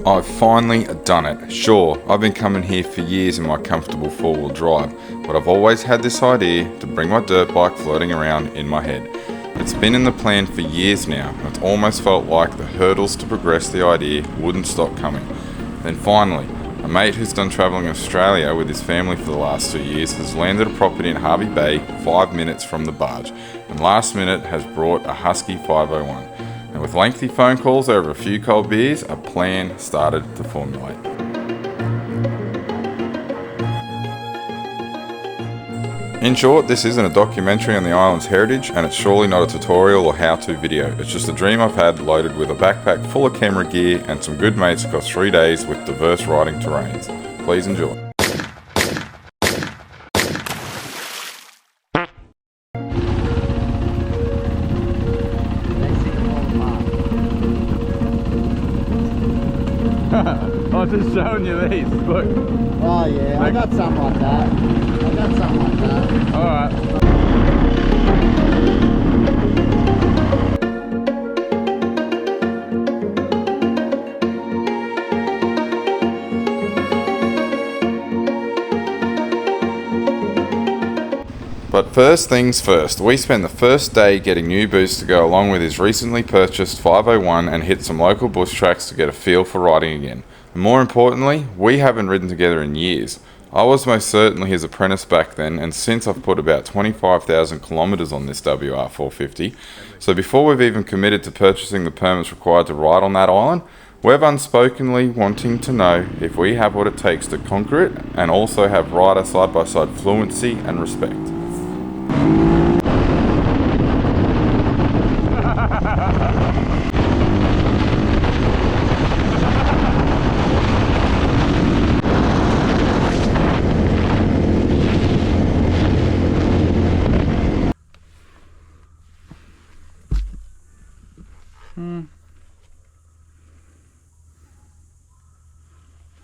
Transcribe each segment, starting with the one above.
I've finally done it. Sure, I've been coming here for years in my comfortable four-wheel drive, but I've always had this idea to bring my dirt bike floating around in my head. It's been in the plan for years now, and it's almost felt like the hurdles to progress the idea wouldn't stop coming. Then finally, a mate who's done travelling Australia with his family for the last 2 years has landed a property in Hervey Bay 5 minutes from the barge, and last minute has brought a Husky 501. And with lengthy phone calls over a few cold beers, a plan started to formulate. In short, this isn't a documentary on the island's heritage, and it's surely not a tutorial or how-to video. It's just a dream I've had loaded with a backpack full of camera gear and some good mates across 3 days with diverse riding terrains. Please enjoy. I was just showing you these, look. Oh yeah, I got something like that. Alright. But first things first, we spent the first day getting new boots to go along with his recently purchased 501 and hit some local bush tracks to get a feel for riding again. And more importantly, we haven't ridden together in years. I was most certainly his apprentice back then, and since I've put about 25,000 kilometres on this WR450, so before we've even committed to purchasing the permits required to ride on that island, we're unspokenly wanting to know if we have what it takes to conquer it and also have rider side-by-side fluency and respect.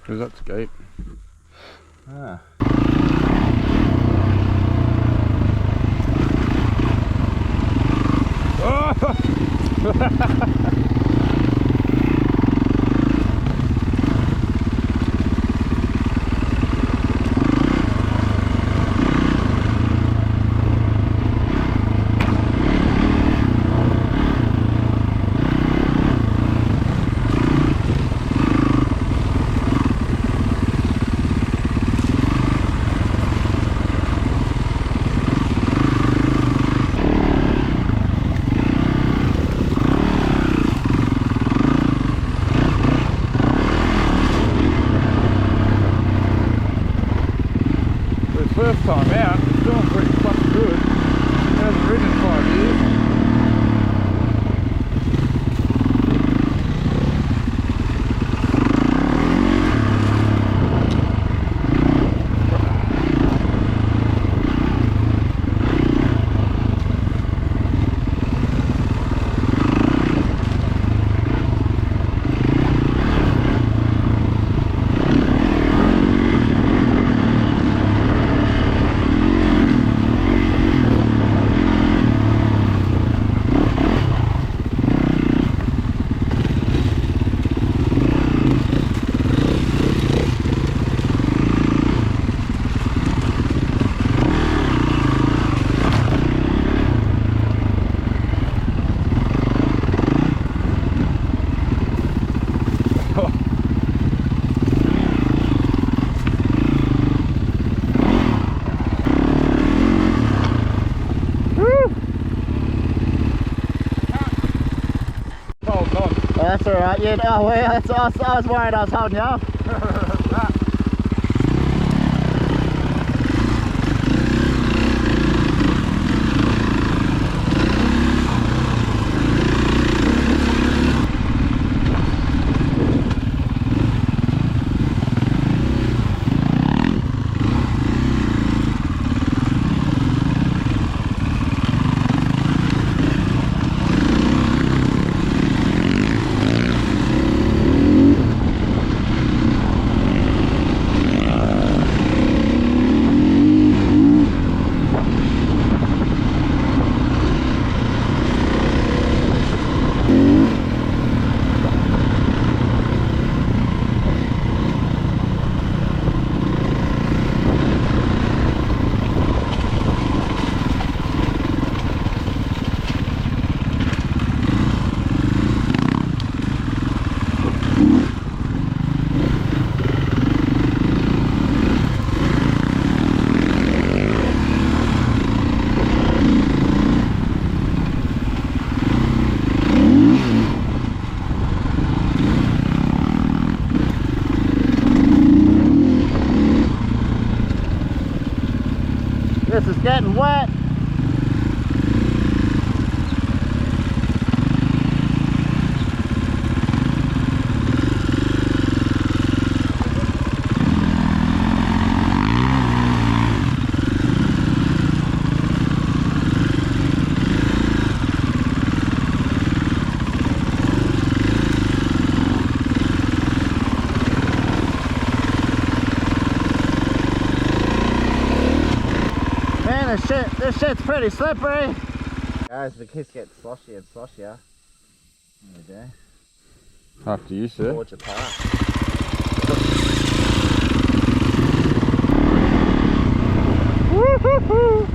Who's that skate? Ah. First time out, it's doing pretty fucking good. It hasn't ridden in 5 years. That's alright, yeah, oh, well, I was worried I was holding you up. this shit's pretty slippery. Guys, the kiss gets sloshier and sloshier. There we go. After you, sir. Forge apart. Woo-hoo-hoo!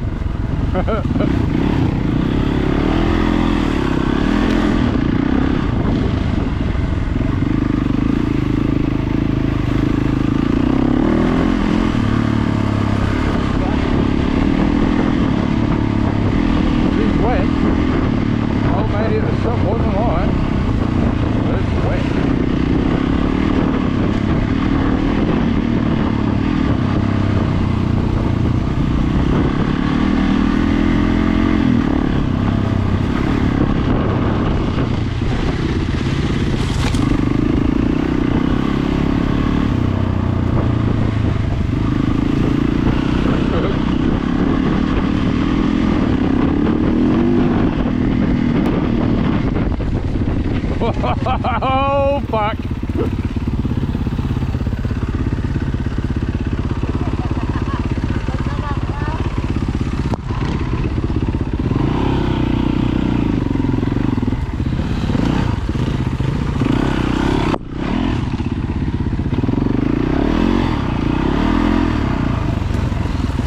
Oh fuck!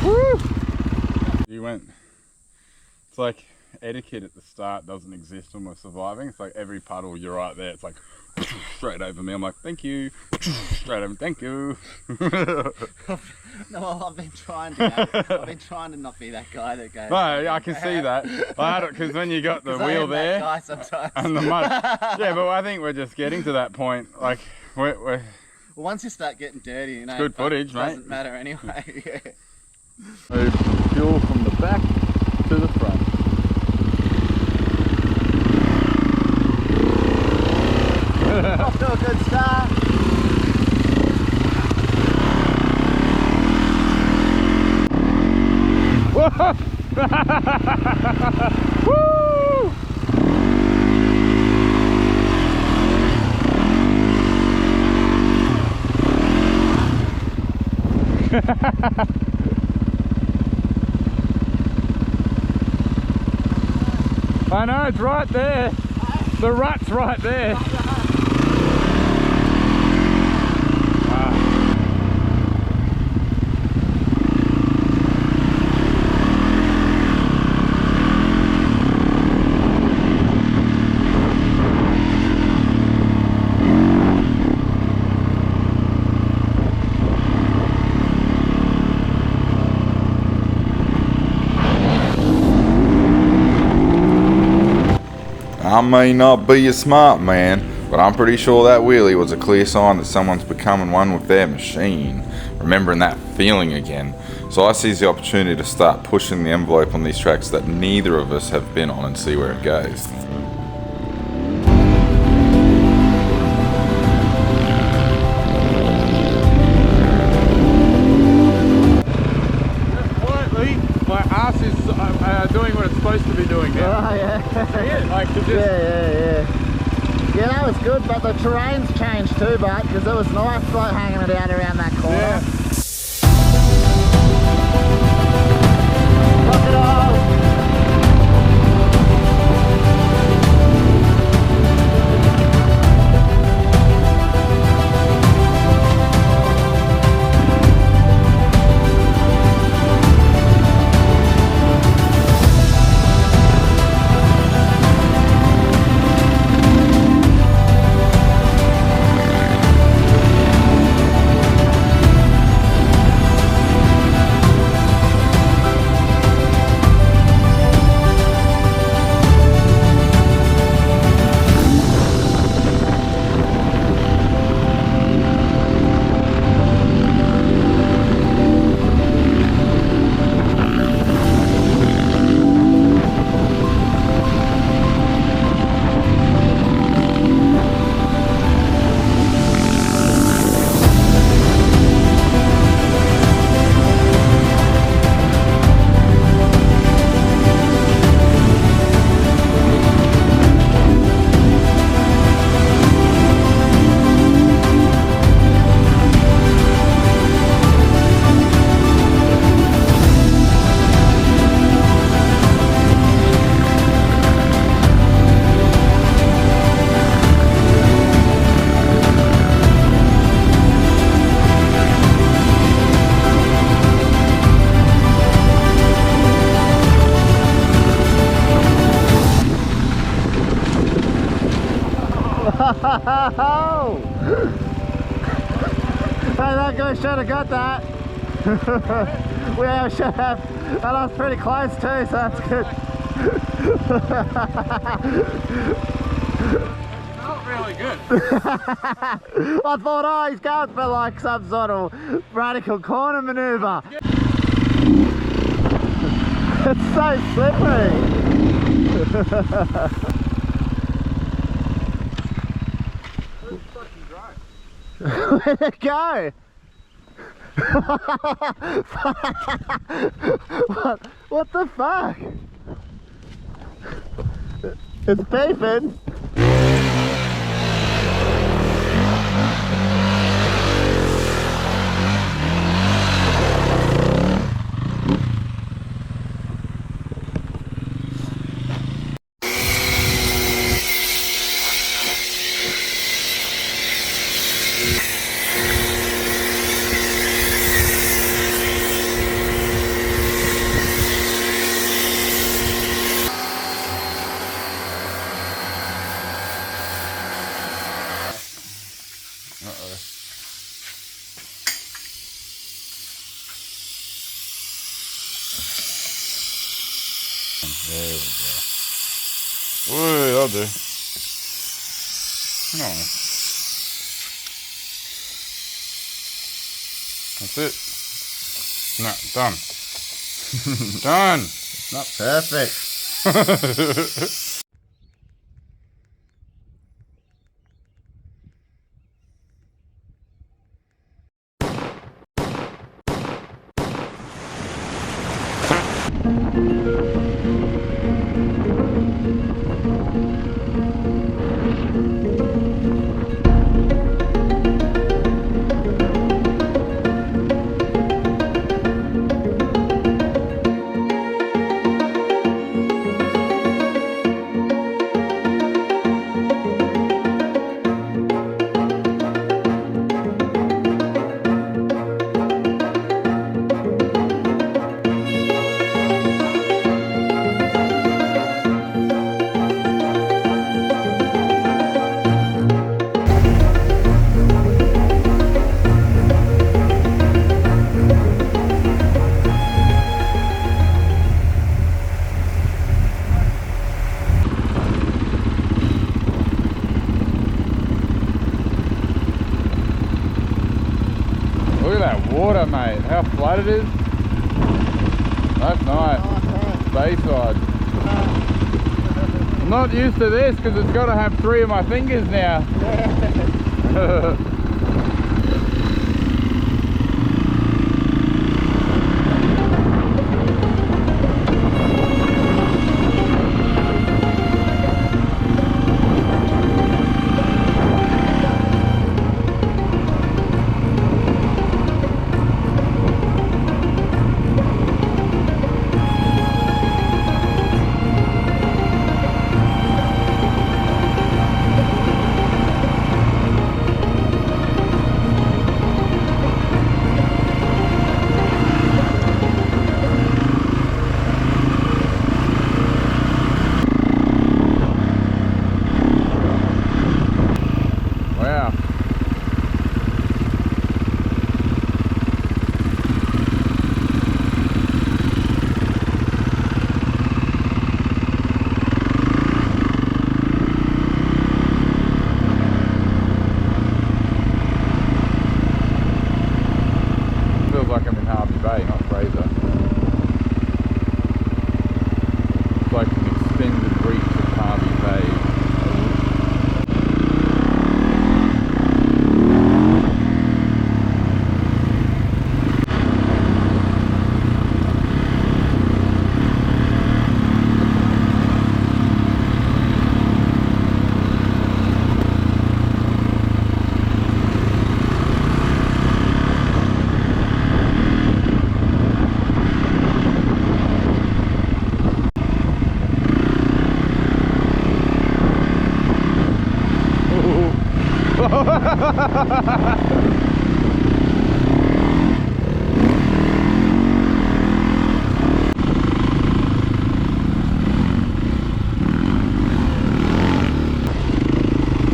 Woo! You went. It's like etiquette at the start doesn't exist when we're surviving. It's like every puddle you're right there. It's like straight over me. I'm like, thank you. Straight over, thank you. No, I've been trying to not be that guy that goes. No, I can see that. I had it because when you got the wheel there guy sometimes. and the mud. Yeah, but I think we're just getting to that point. Like we're well, once you start getting dirty, you know, good footage, mate. Doesn't matter anyway. Yeah. Move fuel from the back to the front. Off to a good start. Woo! I know, it's right there. The rut's right there. I may not be a smart man, but I'm pretty sure that wheelie was a clear sign that someone's becoming one with their machine, remembering that feeling again. So I seize the opportunity to start pushing the envelope on these tracks that neither of us have been on and see where it goes. My ass is doing what it's supposed to be doing now. Oh yeah. Like just... Yeah, that was good, but the terrain's changed too, but because there was an ice float hanging it out around that corner. Yeah. Crocodile! Hey, that guy should have got that. We should have. And I was pretty close too, so that's good. Not really good. I thought, oh, he's going for like some sort of radical corner maneuver. It's so slippery. Where'd it go? What the fuck? It's beeping. There we go. Whoa, that'll do. No. That's it. No, done. Done. Not perfect. Look at that water, mate. How flat it is. That's nice. Bayside. I'm not used to this because it's got to have 3 of my fingers now. Wow. Feels like I'm in Harvey Bay, not Fraser. It's like an extended reach of Harvey Bay.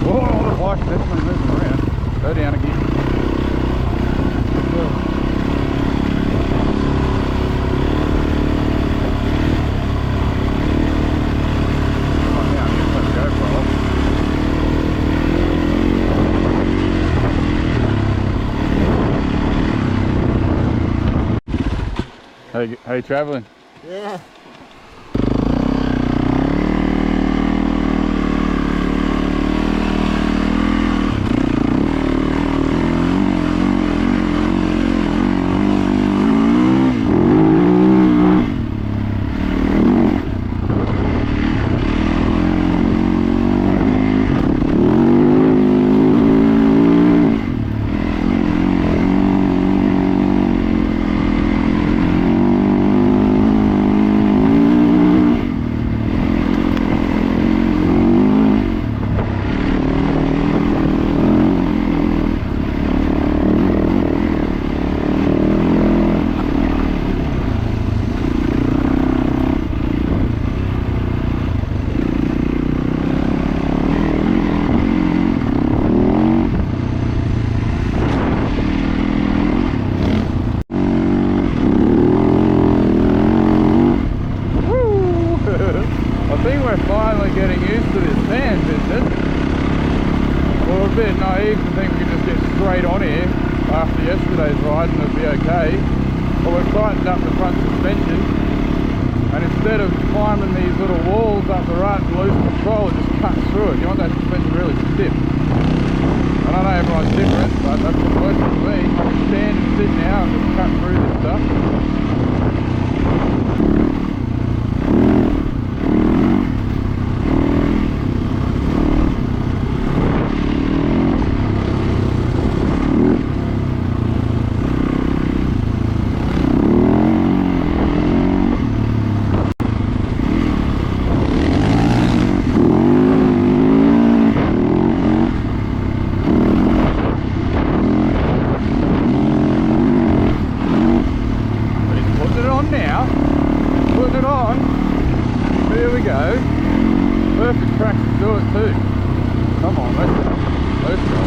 Whoa. Definitely moving around. Go down again. How you travelling? Yeah. naive to think we could just get straight on here after yesterday's ride and it'll be okay. But we've tightened up the front suspension, and instead of climbing these little walls up the rut and lose control, it just cuts through it. You want that suspension really stiff. I don't know, everyone's different, but that's what works for me. I can stand and sit now and just cut through this stuff. Perfect track to do it too. Come on, let's go. Let's go.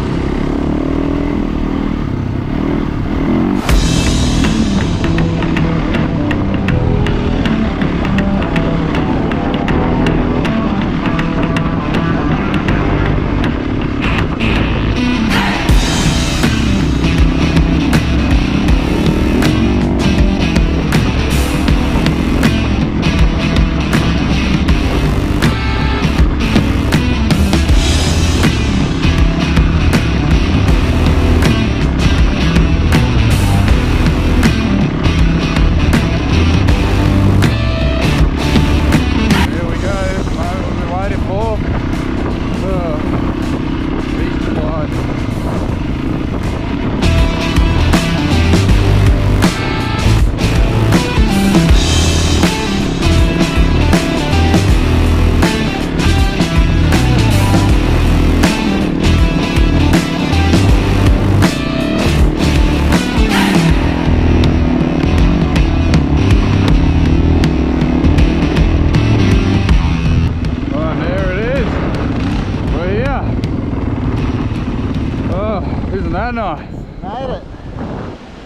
Isn't that nice? Made it.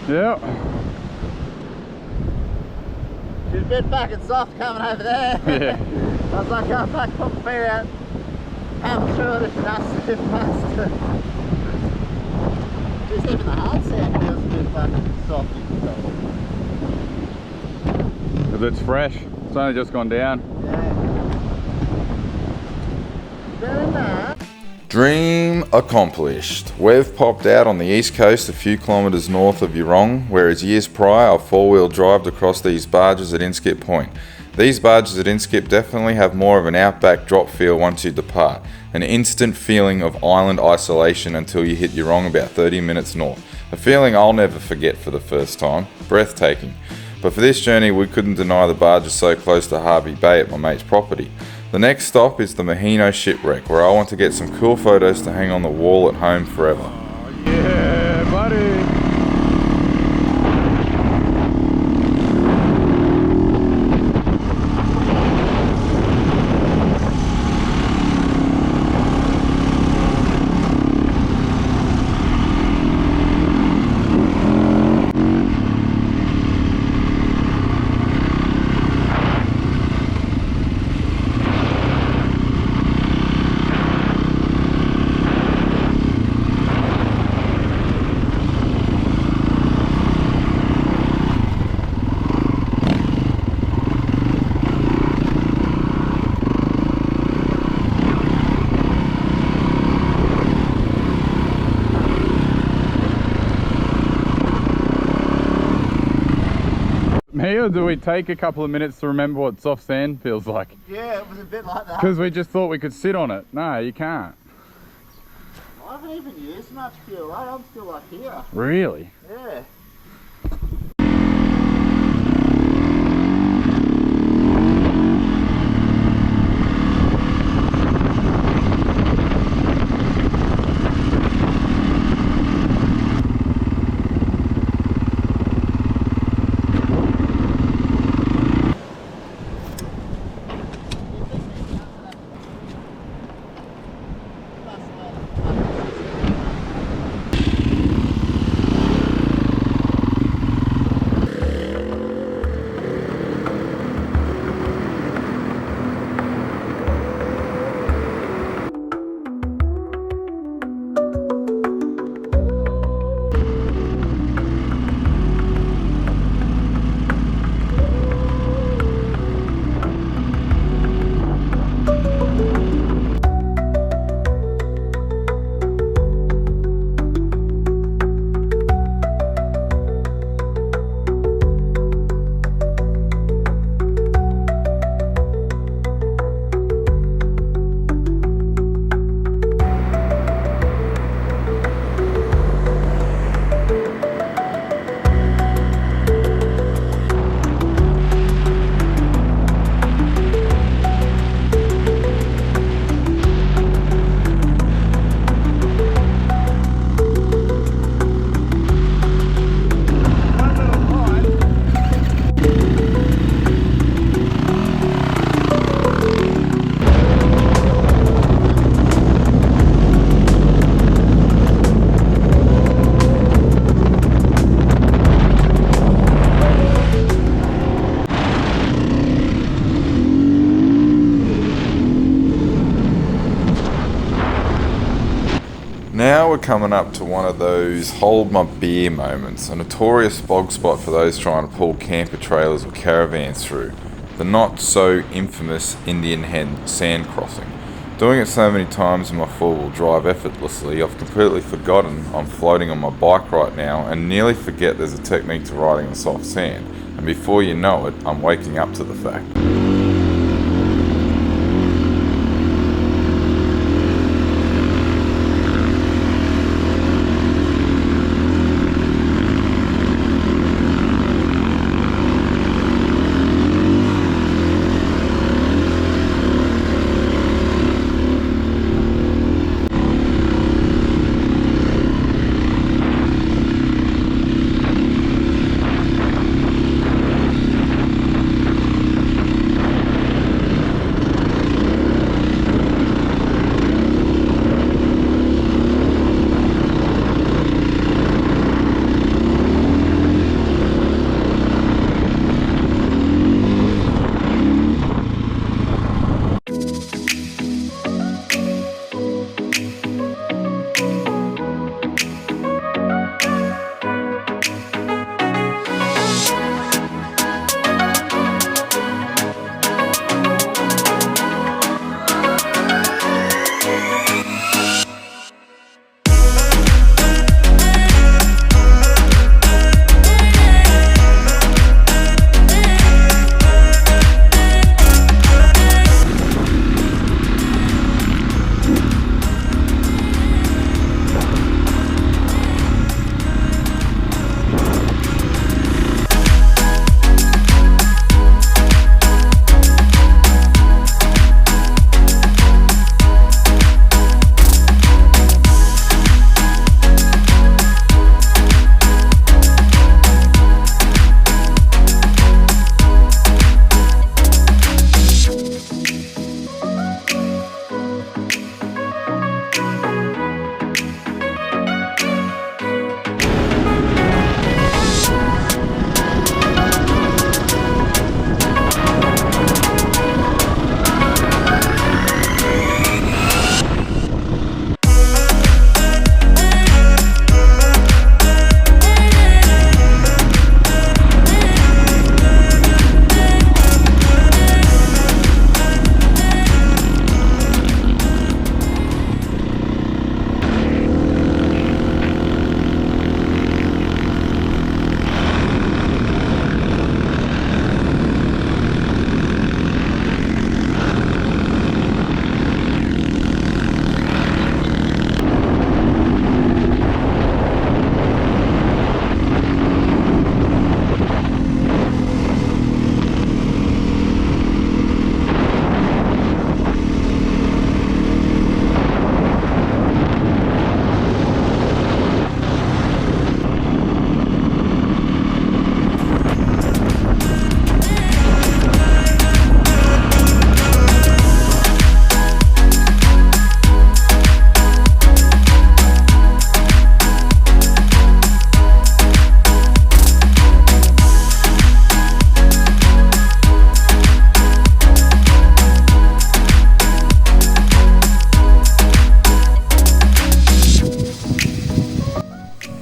Yep. She's a bit fucking soft coming over there. Yeah. I was like, oh fuck, put my feet out. I'm sure this dust too fast. Just even the hard sand feels a bit fucking soft. Because it's fresh. It's only just gone down. Yeah. Very nice. Dream accomplished. We've popped out on the east coast a few kilometres north of Yurong, whereas years prior I four-wheel drived across these barges at Inskip Point. These barges at Inskip definitely have more of an outback drop feel once you depart, an instant feeling of island isolation until you hit Yurong about 30 minutes north. A feeling I'll never forget for the first time. Breathtaking. But for this journey we couldn't deny the barges so close to Harvey Bay at my mate's property. The next stop is the Mahino shipwreck, where I want to get some cool photos to hang on the wall at home forever. Oh, yeah, buddy! me, or do we take a couple of minutes to remember what soft sand feels like? Yeah, it was a bit like that. Because we just thought we could sit on it. No, you can't. I haven't even used much fuel. I'm still like here. Really? Yeah. Now we're coming up to one of those hold my beer moments, a notorious bog spot for those trying to pull camper trailers or caravans through, the not so infamous Indian Head sand crossing. Doing it so many times in my four-wheel drive effortlessly, I've completely forgotten I'm floating on my bike right now and nearly forget there's a technique to riding on soft sand, and before you know it, I'm waking up to the fact.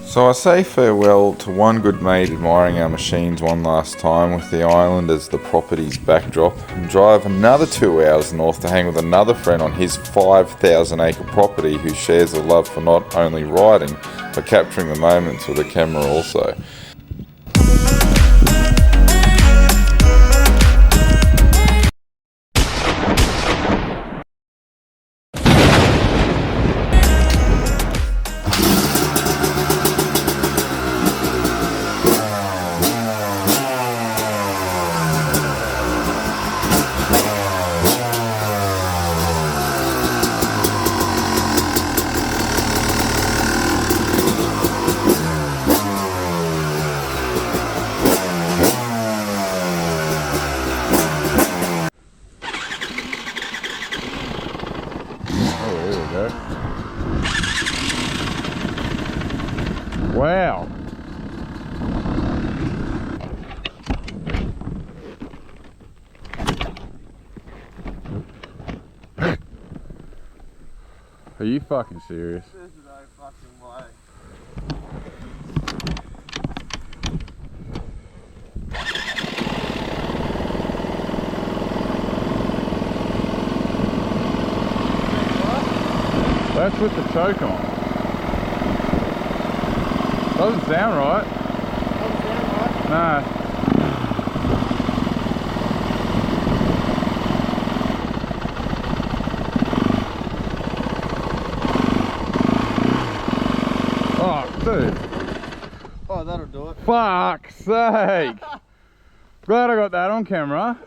So I say farewell to one good mate admiring our machines one last time with the island as the property's backdrop, and drive another 2 hours north to hang with another friend on his 5,000 acre property who shares a love for not only riding but capturing the moments with a camera also. Wow. Are you fucking serious? There's no fucking way. That's with the choke on. Doesn't sound right. Doesn't sound right. No. Oh, dude. Oh, that'll do it. Fuck's sake. Glad I got that on camera.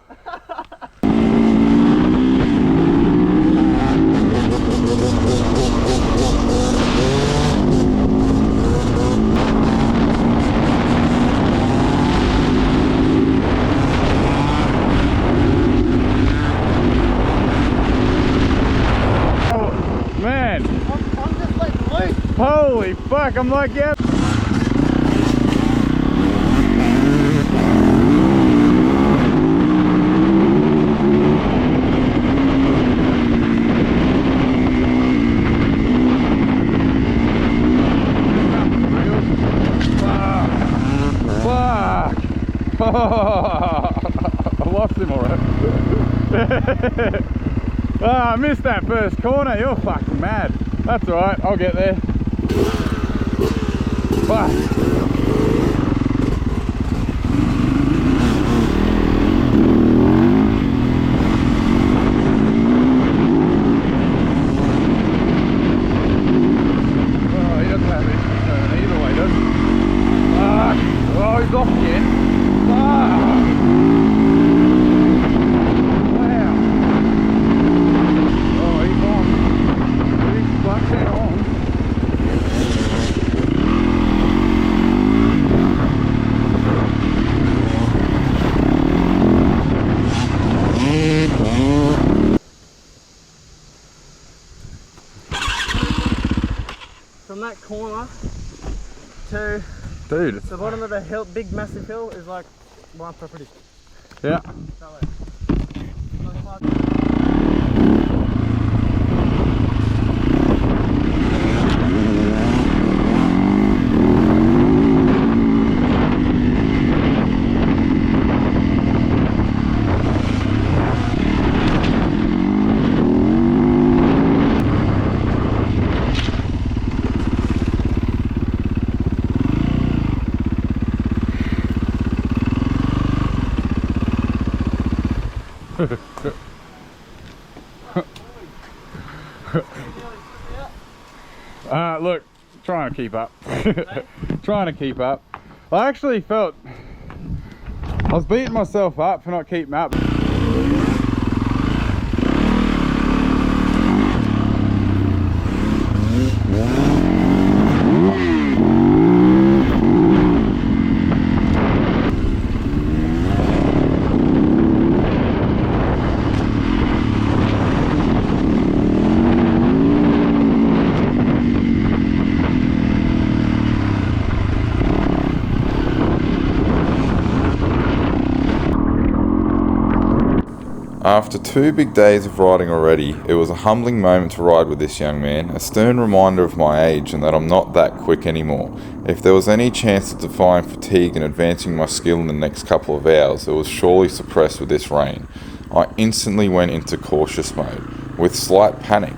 Man, I'm just letting loose. holy fuck, I'm like, yeah. Fuck. I lost him already. Oh, I missed that first corner. You're fucking mad. That's alright, I'll get there. Fuck. Oh, he doesn't have any turn either way, does he? Fuck. Oh, he's off again. Fuck. From that corner to Dude. the bottom of the hill, big massive hill, is like my property. Yeah. Look, trying to keep up. Trying to keep up. I actually felt I was beating myself up for not keeping up. After 2 big days of riding already, it was a humbling moment to ride with this young man, a stern reminder of my age and that I'm not that quick anymore. If there was any chance of defying fatigue and advancing my skill in the next couple of hours, it was surely suppressed with this rain. I instantly went into cautious mode, with slight panic.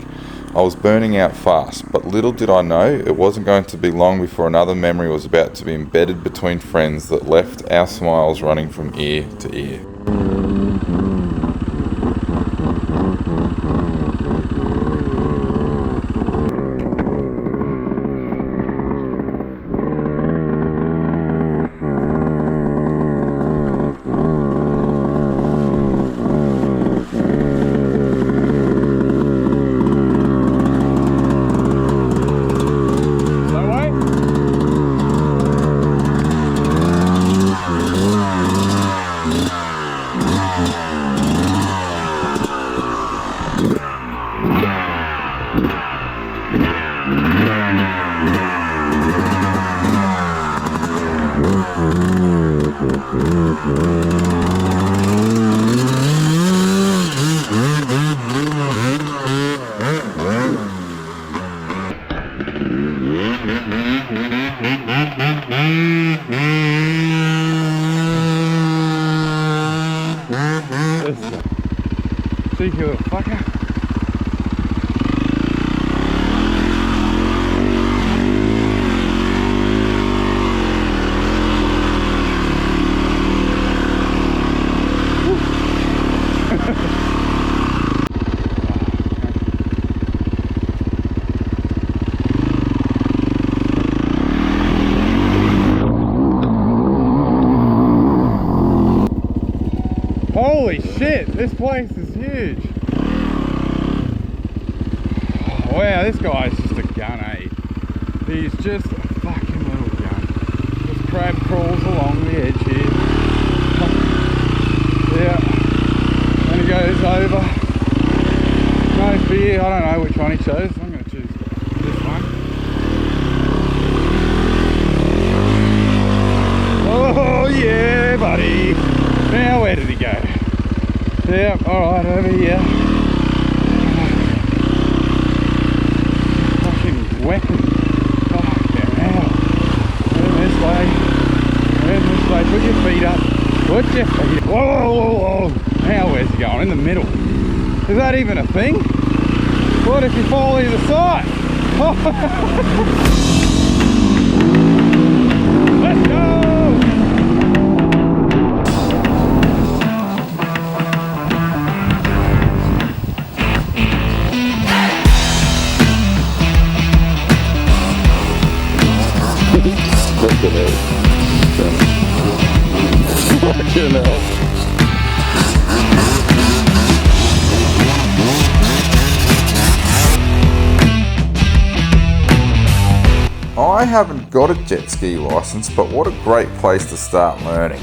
I was burning out fast, but little did I know it wasn't going to be long before another memory was about to be embedded between friends that left our smiles running from ear to ear. Cheeky little fucker. Holy shit, this place is huge. Wow, this guy's just a gun, eh? He's just a fucking little gun. Just crab crawls along the edge here. Yeah. And he goes over. No fear, I don't know which one he chose. I'm going to choose this one. Oh yeah, buddy. Now where did he go? Yep, alright, over here. Fucking weapon. Fucking hell. Turn this way. Turn this way. Put your feet up. Put your feet up. Whoa, whoa, whoa. Now where's he going? In the middle. Is that even a thing? What if you fall either side? Let's go! Fucking hell. I haven't got a jet ski license, but what a great place to start learning.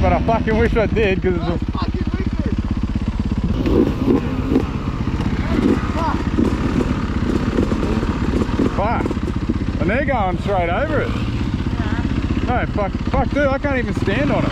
But I fucking wish I did because it's a fucking wicked. fuck. And they're going straight over it. Yeah. No, fuck dude, I can't even stand on it.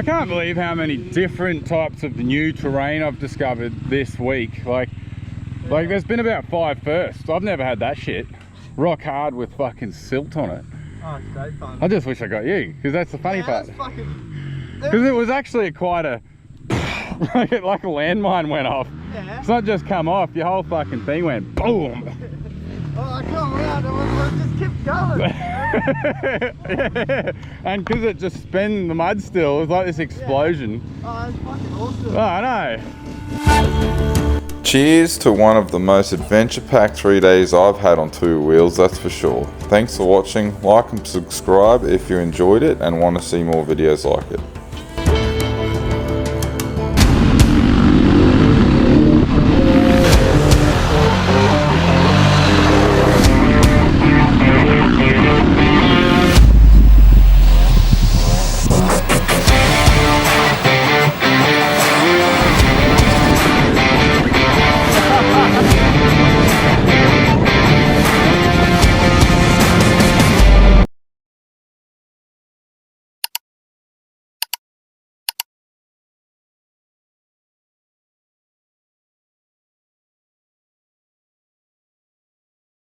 can't believe how many different types of new terrain I've discovered this week. Like there's been about 5 firsts. I've never had that shit. Rock hard with fucking silt on it. Oh, it's great fun. I just wish I got you, because that's the funny part. Fucking... Because it was actually quite a, like a landmine went off. Yeah. It's not just come off, your whole fucking thing went boom. Oh, I come around and it just kept going. Yeah. And because it just spun the mud still, it was like this explosion. Oh, it's fucking awesome. Oh, I know. Cheers to one of the most adventure-packed 3 days I've had on 2 wheels, that's for sure. Thanks for watching, like and subscribe if you enjoyed it and want to see more videos like it.